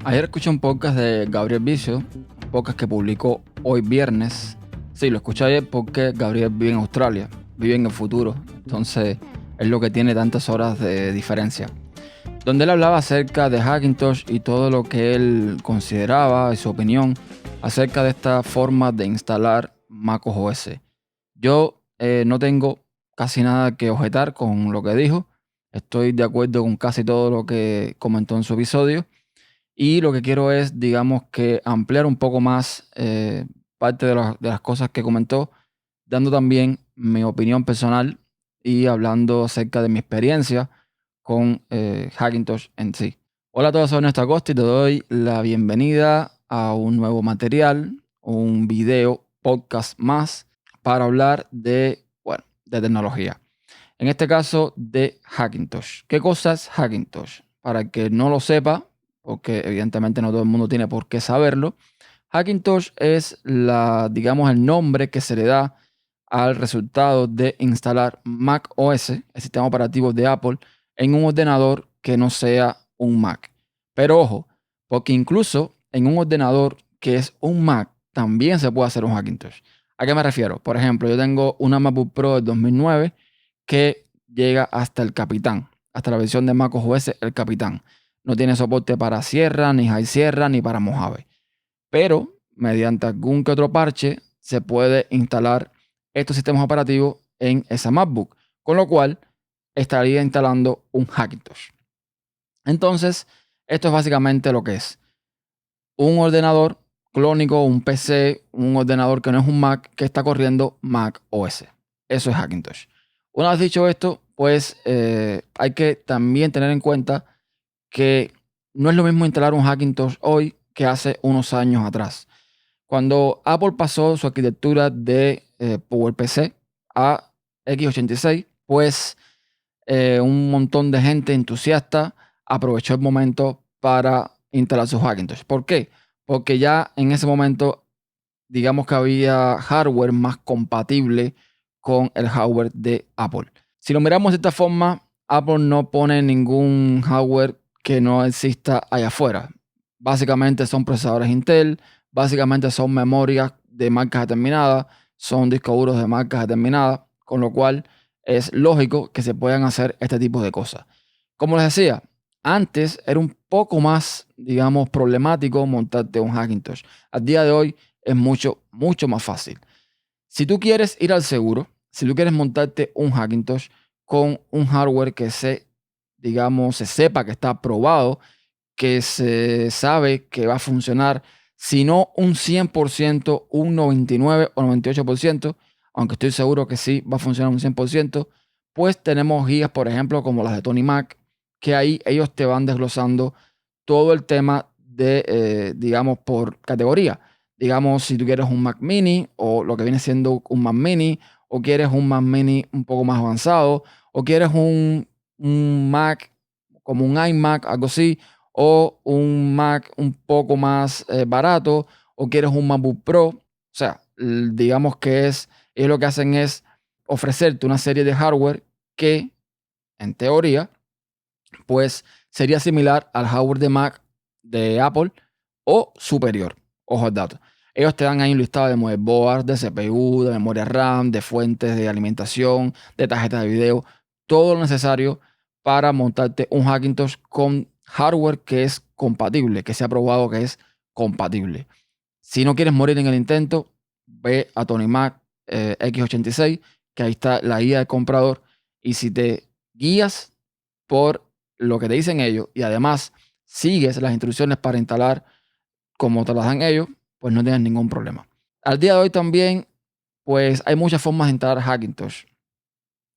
Ayer escuché un podcast de Gabriel Vicio, un podcast que publicó hoy viernes. Sí, lo escuché ayer porque Gabriel vive en Australia, vive en el futuro, entonces es lo que tiene tantas horas de diferencia. Donde él hablaba acerca de Hackintosh y todo lo que él consideraba y su opinión acerca de esta forma de instalar macOS. Yo no tengo casi nada que objetar con lo que dijo. Estoy de acuerdo con casi todo lo que comentó en su episodio. Y lo que quiero es, digamos, que ampliar un poco más parte de las cosas que comentó, dando también mi opinión personal y hablando acerca de mi experiencia con Hackintosh en sí. Hola a todos, soy Ernesto Acosta y te doy la bienvenida a un nuevo material, un video, podcast más para hablar de, bueno, de tecnología. En este caso de Hackintosh. ¿Qué cosa es Hackintosh? Para el que no lo sepa, porque evidentemente no todo el mundo tiene por qué saberlo, Hackintosh es digamos, el nombre que se le da al resultado de instalar Mac OS, el sistema operativo de Apple, en un ordenador que no sea un Mac. Pero ojo, porque incluso en un ordenador que es un Mac, también se puede hacer un Hackintosh. ¿A qué me refiero? Por ejemplo, yo tengo una MacBook Pro del 2009 que llega hasta el Capitán, hasta la versión de macOS el Capitán. No tiene soporte para Sierra, ni High Sierra, ni para Mojave. Pero mediante algún que otro parche se puede instalar estos sistemas operativos en esa MacBook, con lo cual estaría instalando un Hackintosh. Entonces, esto es básicamente lo que es un ordenador clónico, un PC, un ordenador que no es un Mac, que está corriendo Mac OS. Eso es Hackintosh. Una vez dicho esto, pues hay que también tener en cuenta que no es lo mismo instalar un Hackintosh hoy que hace unos años atrás. Cuando Apple pasó su arquitectura de PowerPC a x86, pues un montón de gente entusiasta aprovechó el momento para instalar sus Hackintosh. ¿Por qué? Porque ya en ese momento, digamos que había hardware más compatible con el hardware de Apple. Si lo miramos de esta forma, Apple no pone ningún hardware que no exista allá afuera. Básicamente son procesadores Intel, básicamente son memorias de marcas determinadas, son discos duros de marcas determinadas, con lo cual es lógico que se puedan hacer este tipo de cosas. Como les decía, antes era un poco más, digamos, problemático montarte un Hackintosh. Al día de hoy es mucho, mucho más fácil. Si tú quieres ir al seguro, si tú quieres montarte un Hackintosh con un hardware que digamos, se sepa que está probado, que se sabe que va a funcionar, si no un 100%, un 99 o 98%, aunque estoy seguro que sí va a funcionar un 100%, pues tenemos guías, por ejemplo, como las de Tony Mac, que ahí ellos te van desglosando todo el tema de, digamos, por categoría. Digamos, si tú quieres un Mac Mini o lo que viene siendo un Mac Mini, o quieres un Mac Mini un poco más avanzado, o quieres un Mac como un iMac, algo así, o un Mac un poco más barato, o quieres un MacBook Pro. O sea, digamos que ellos lo que hacen es ofrecerte una serie de hardware que, en teoría, pues sería similar al hardware de Mac de Apple o superior. Ojo al dato. Ellos te dan ahí un listado de motherboard, de CPU, de memoria RAM, de fuentes de alimentación, de tarjetas de video, todo lo necesario para montarte un Hackintosh con hardware que es compatible, que se ha probado que es compatible. Si no quieres morir en el intento, ve a Tony Mac X86, que ahí está la guía del comprador. Y si te guías por lo que te dicen ellos y además sigues las instrucciones para instalar como te las dan ellos, pues no tienes ningún problema. Al día de hoy también, pues hay muchas formas de instalar Hackintosh.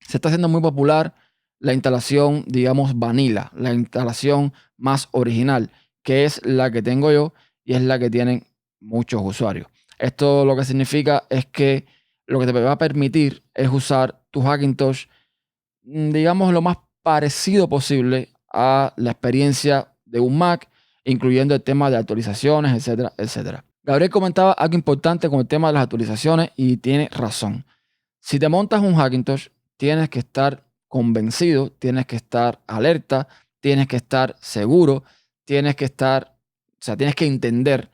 Se está haciendo muy popular la instalación, digamos, vanilla, la instalación más original, que es la que tengo yo y es la que tienen muchos usuarios. Esto lo que significa es que lo que te va a permitir es usar tu Hackintosh, digamos, lo más parecido posible a la experiencia de un Mac, incluyendo el tema de actualizaciones, etcétera, etcétera. Gabriel comentaba algo importante con el tema de las actualizaciones y tiene razón. Si te montas un Hackintosh, tienes que estar convencido, tienes que estar alerta, tienes que estar seguro, tienes que estar sea, tienes que entender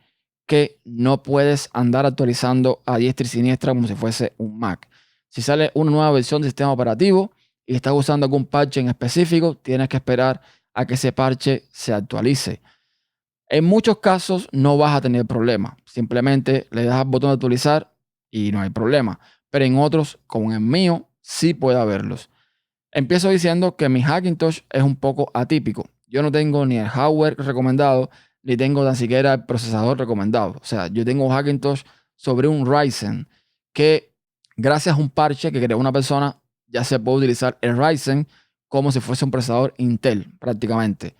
que no puedes andar actualizando a diestra y siniestra como si fuese un Mac. Si sale una nueva versión del sistema operativo y estás usando algún parche en específico, tienes que esperar a que ese parche se actualice. En muchos casos no vas a tener problema. Simplemente le das al botón de actualizar y no hay problema. Pero en otros, como en el mío, sí puede haberlos. Empiezo diciendo que mi Hackintosh es un poco atípico. Yo no tengo ni el hardware recomendado, ni tengo tan siquiera el procesador recomendado. O sea, yo tengo un Hackintosh sobre un Ryzen que, gracias a un parche que creó una persona, ya se puede utilizar el Ryzen como si fuese un procesador Intel prácticamente.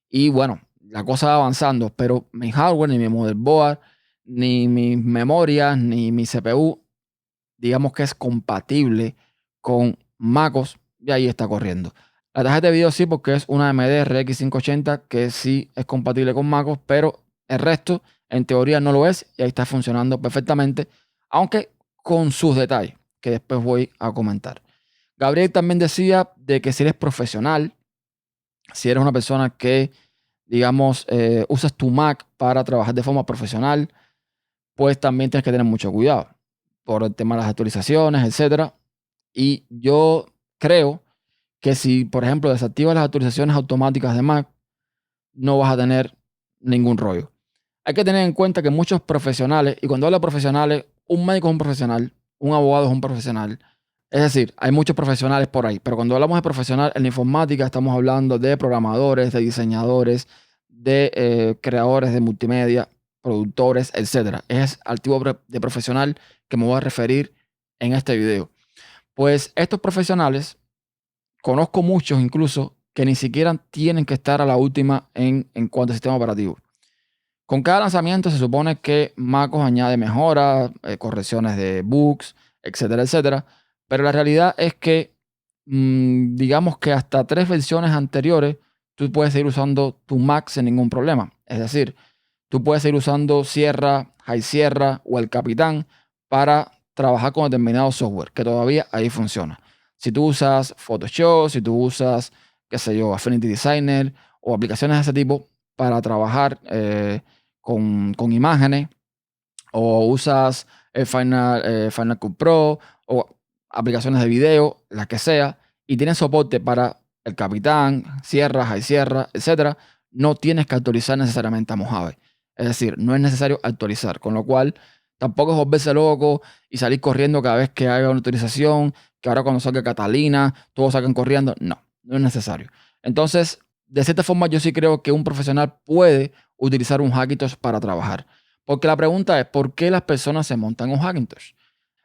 Y bueno, la cosa va avanzando, pero mi hardware, ni mi motherboard, ni mis memorias, ni mi CPU, digamos que es compatible con MacOS y ahí está corriendo. La tarjeta de video sí, porque es una AMD RX 580 que sí es compatible con MacOS, pero el resto en teoría no lo es y ahí está funcionando perfectamente, aunque con sus detalles que después voy a comentar. Gabriel también decía de que si eres profesional, si eres una persona que, digamos, usas tu Mac para trabajar de forma profesional, pues también tienes que tener mucho cuidado por el tema de las actualizaciones, etcétera. Y yo creo que si, por ejemplo, desactivas las actualizaciones automáticas de Mac, no vas a tener ningún rollo. Hay que tener en cuenta que muchos profesionales, y cuando hablo de profesionales, un médico es un profesional, un abogado es un profesional. Es decir, hay muchos profesionales por ahí, pero cuando hablamos de profesional en la informática estamos hablando de programadores, de diseñadores, de creadores de multimedia, productores, etcétera. Es al tipo de profesional que me voy a referir en este video. Pues estos profesionales, conozco muchos incluso, que ni siquiera tienen que estar a la última en cuanto al sistema operativo. Con cada lanzamiento se supone que MacOS añade mejoras, correcciones de bugs, etcétera, etcétera. Pero la realidad es que, digamos que hasta 3 versiones anteriores, tú puedes seguir usando tu Mac sin ningún problema. Es decir, tú puedes seguir usando Sierra, High Sierra o el Capitán para trabajar con determinado software, que todavía ahí funciona. Si tú usas Photoshop, si tú usas, qué sé yo, Affinity Designer o aplicaciones de ese tipo para trabajar con imágenes, o usas Final Cut Pro o aplicaciones de video, las que sea, y tienes soporte para el Capitán, Sierra, High Sierra, etcétera, no tienes que actualizar necesariamente a Mojave. Es decir, no es necesario actualizar, con lo cual tampoco es volverse loco y salir corriendo cada vez que haya una actualización, que ahora cuando salga Catalina, todos salgan corriendo. No, no es necesario. Entonces, de cierta forma, yo sí creo que un profesional puede utilizar un Hackintosh para trabajar. Porque la pregunta es, ¿por qué las personas se montan un Hackintosh?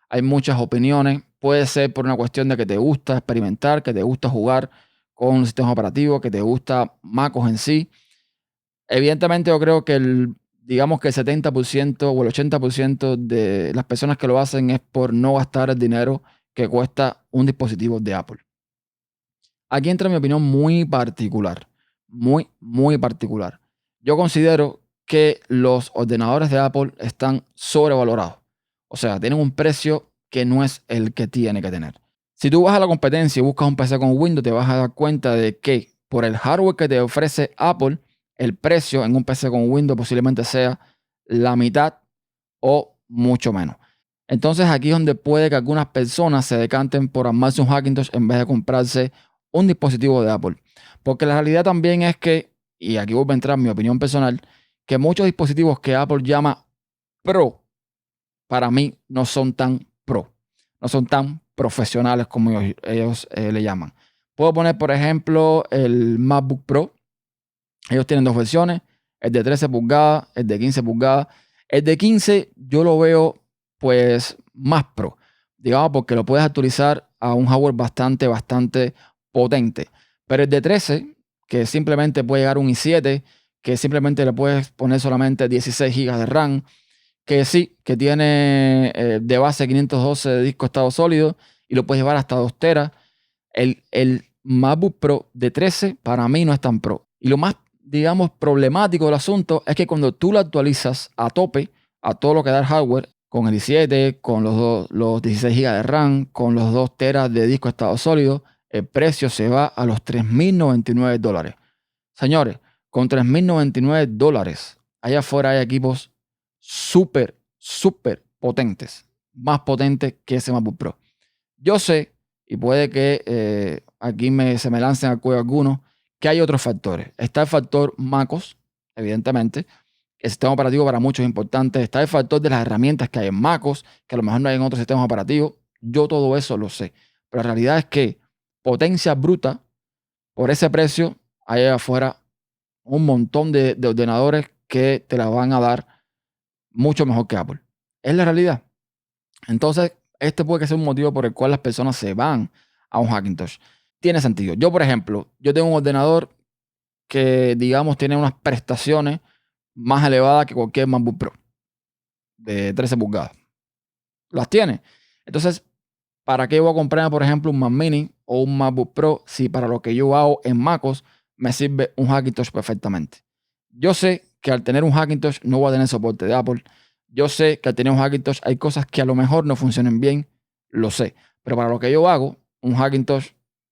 Hay muchas opiniones. Puede ser por una cuestión de que te gusta experimentar, que te gusta jugar con sistemas operativos, que te gusta MacOS en sí. Evidentemente yo creo que digamos que el 70% o el 80% de las personas que lo hacen es por no gastar el dinero que cuesta un dispositivo de Apple. Aquí entra mi opinión muy particular, muy, muy particular. Yo considero que los ordenadores de Apple están sobrevalorados. O sea, tienen un precio que no es el que tiene que tener. Si tú vas a la competencia y buscas un PC con Windows, te vas a dar cuenta de que por el hardware que te ofrece Apple, el precio en un PC con Windows posiblemente sea la mitad o mucho menos. Entonces aquí es donde puede que algunas personas se decanten por armarse un Hackintosh en vez de comprarse un dispositivo de Apple. Porque la realidad también es que, y aquí vuelvo a entrar mi opinión personal, que muchos dispositivos que Apple llama Pro, para mí no son tan Pro. No son tan profesionales como ellos le llaman. Puedo poner, por ejemplo, el MacBook Pro. Ellos tienen 2 versiones, el de 13 pulgadas, el de 15 pulgadas. El de 15 yo lo veo pues más pro, digamos, porque lo puedes actualizar a un hardware bastante potente. Pero el de 13, que simplemente puede llegar a un i7, que simplemente le puedes poner solamente 16 GB de RAM, que sí, que tiene de base 512 de disco estado sólido y lo puedes llevar hasta 2 teras. El MacBook Pro de 13 para mí no es tan pro. Y lo más, digamos, problemático del asunto es que cuando tú lo actualizas a tope, a todo lo que da el hardware, con el i7, con los 16 GB de RAM, con los 2 teras de disco estado sólido, el precio se va a los $3.099. Señores, con $3.099 allá afuera hay equipos súper, súper potentes, más potentes que ese MacBook Pro. Yo sé, y puede que aquí se me lancen al cuello algunos, que hay otros factores. Está el factor MacOS, evidentemente. El sistema operativo para muchos es importante. Está el factor de las herramientas que hay en MacOS, que a lo mejor no hay en otros sistemas operativos. Yo todo eso lo sé. Pero la realidad es que potencia bruta, por ese precio, hay allá afuera un montón de ordenadores que te la van a dar mucho mejor que Apple. Es la realidad. Entonces, este puede ser un motivo por el cual las personas se van a un Hackintosh. Tiene sentido. Yo, por ejemplo, yo tengo un ordenador que, digamos, tiene unas prestaciones más elevadas que cualquier MacBook Pro de 13 pulgadas. Las tiene. Entonces, ¿para qué voy a comprar, por ejemplo, un Mac Mini o un MacBook Pro si para lo que yo hago en MacOS me sirve un Hackintosh perfectamente? Yo sé que al tener un Hackintosh no voy a tener soporte de Apple. Yo sé que al tener un Hackintosh hay cosas que a lo mejor no funcionen bien. Lo sé. Pero para lo que yo hago, un Hackintosh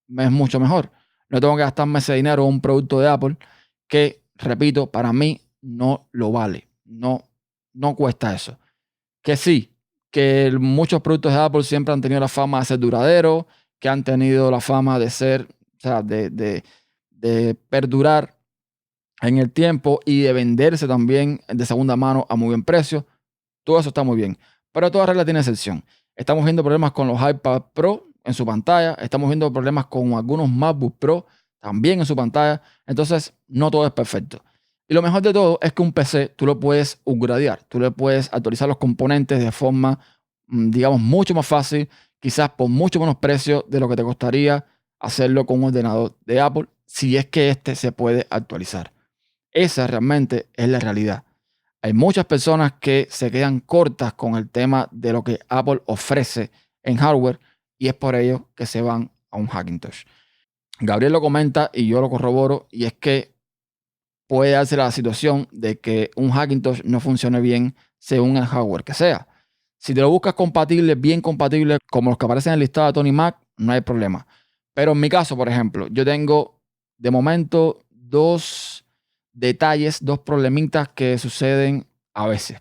me es mucho mejor. No tengo que gastarme ese dinero en un producto de Apple que, repito, para mí no lo vale. No cuesta eso. Que sí, que muchos productos de Apple siempre han tenido la fama de ser duraderos, que han tenido la fama de ser, o sea, de perdurar en el tiempo y de venderse también de segunda mano a muy buen precio. Todo eso está muy bien. Pero toda regla tiene excepción. Estamos viendo problemas con los iPad Pro en su pantalla. Estamos viendo problemas con algunos MacBook Pro también en su pantalla. Entonces, no todo es perfecto. Y lo mejor de todo es que un PC tú lo puedes upgradear. Tú le puedes actualizar los componentes de forma, digamos, mucho más fácil. Quizás por mucho menos precio de lo que te costaría hacerlo con un ordenador de Apple, si es que este se puede actualizar. Esa realmente es la realidad. Hay muchas personas que se quedan cortas con el tema de lo que Apple ofrece en hardware y es por ello que se van a un Hackintosh. Gabriel lo comenta y yo lo corroboro, y es que puede darse la situación de que un Hackintosh no funcione bien según el hardware que sea. Si te lo buscas compatible, bien compatible, como los que aparecen en el listado de Tony Mac, no hay problema. Pero en mi caso, por ejemplo, yo tengo de momento dos detalles, dos problemitas que suceden a veces.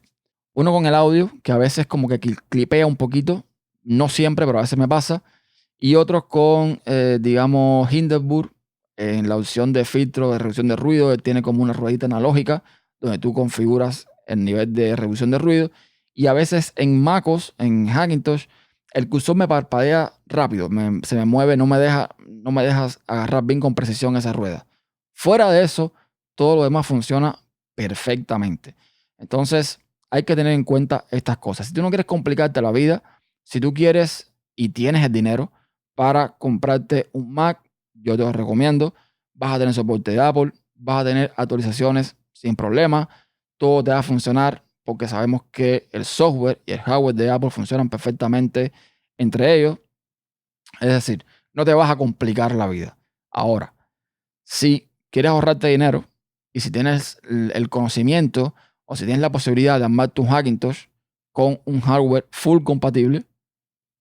Uno con el audio, que a veces como que clipea un poquito, no siempre, pero a veces me pasa. Y otro con, digamos, Hindenburg, en la opción de filtro de reducción de ruido. Él tiene como una ruedita analógica donde tú configuras el nivel de reducción de ruido. Y a veces en MacOS, en Hackintosh, el cursor me parpadea rápido, se me mueve, no me deja agarrar bien con precisión esa rueda. Fuera de eso, todo lo demás funciona perfectamente. Entonces, hay que tener en cuenta estas cosas. Si tú no quieres complicarte la vida, si tú quieres y tienes el dinero para comprarte un Mac, yo te lo recomiendo. Vas a tener soporte de Apple, vas a tener actualizaciones sin problema, todo te va a funcionar porque sabemos que el software y el hardware de Apple funcionan perfectamente entre ellos. Es decir, no te vas a complicar la vida. Ahora, si quieres ahorrarte dinero y si tienes el conocimiento o si tienes la posibilidad de armar tu Hackintosh con un hardware full compatible,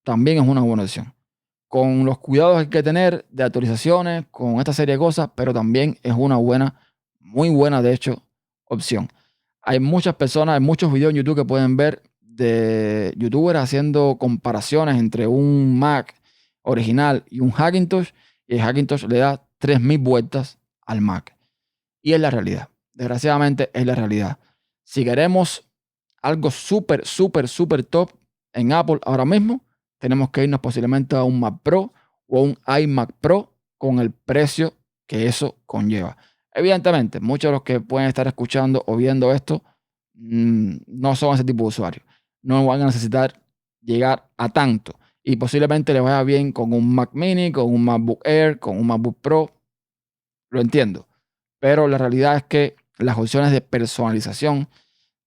también es una buena opción. Con los cuidados que hay que tener de actualizaciones, con esta serie de cosas, pero también es una buena, muy buena de hecho, opción. Hay muchas personas, hay muchos videos en YouTube que pueden ver de youtubers haciendo comparaciones entre un Mac original y un Hackintosh, y el Hackintosh le da 3000 vueltas al Mac. Y es la realidad. Desgraciadamente es la realidad. Si queremos algo súper, súper, súper top en Apple ahora mismo, tenemos que irnos posiblemente a un Mac Pro o a un iMac Pro con el precio que eso conlleva. Evidentemente, muchos de los que pueden estar escuchando o viendo esto no son ese tipo de usuarios. No van a necesitar llegar a tanto. Y posiblemente les vaya bien con un Mac Mini, con un MacBook Air, con un MacBook Pro. Lo entiendo. Pero la realidad es que las opciones de personalización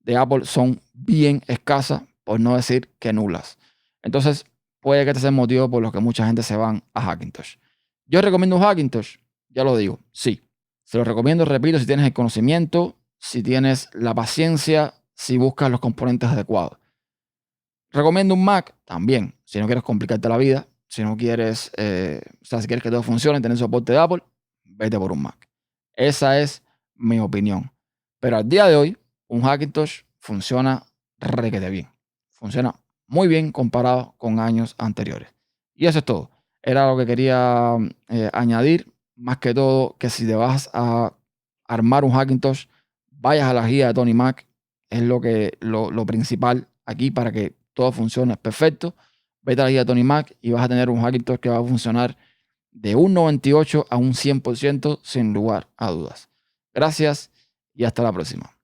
de Apple son bien escasas, por no decir que nulas. Entonces, puede que este sea el motivo por los que mucha gente se van a Hackintosh. Yo recomiendo un Hackintosh, ya lo digo, sí. Se lo recomiendo, repito, si tienes el conocimiento, si tienes la paciencia, si buscas los componentes adecuados. Recomiendo un Mac también, si no quieres complicarte la vida, si no quieres, o sea, si quieres que todo funcione, tener soporte de Apple, vete por un Mac. Esa es mi opinión. Pero al día de hoy, un Hackintosh funciona requete bien. Funciona muy bien comparado con años anteriores. Y eso es todo. Era lo que quería añadir. Más que todo, que si te vas a armar un Hackintosh, vayas a la guía de Tony Mac. Es lo principal aquí para que todo funcione perfecto. Vete a la guía de Tony Mac y vas a tener un Hackintosh que va a funcionar de un 98 a un 100% sin lugar a dudas. Gracias y hasta la próxima.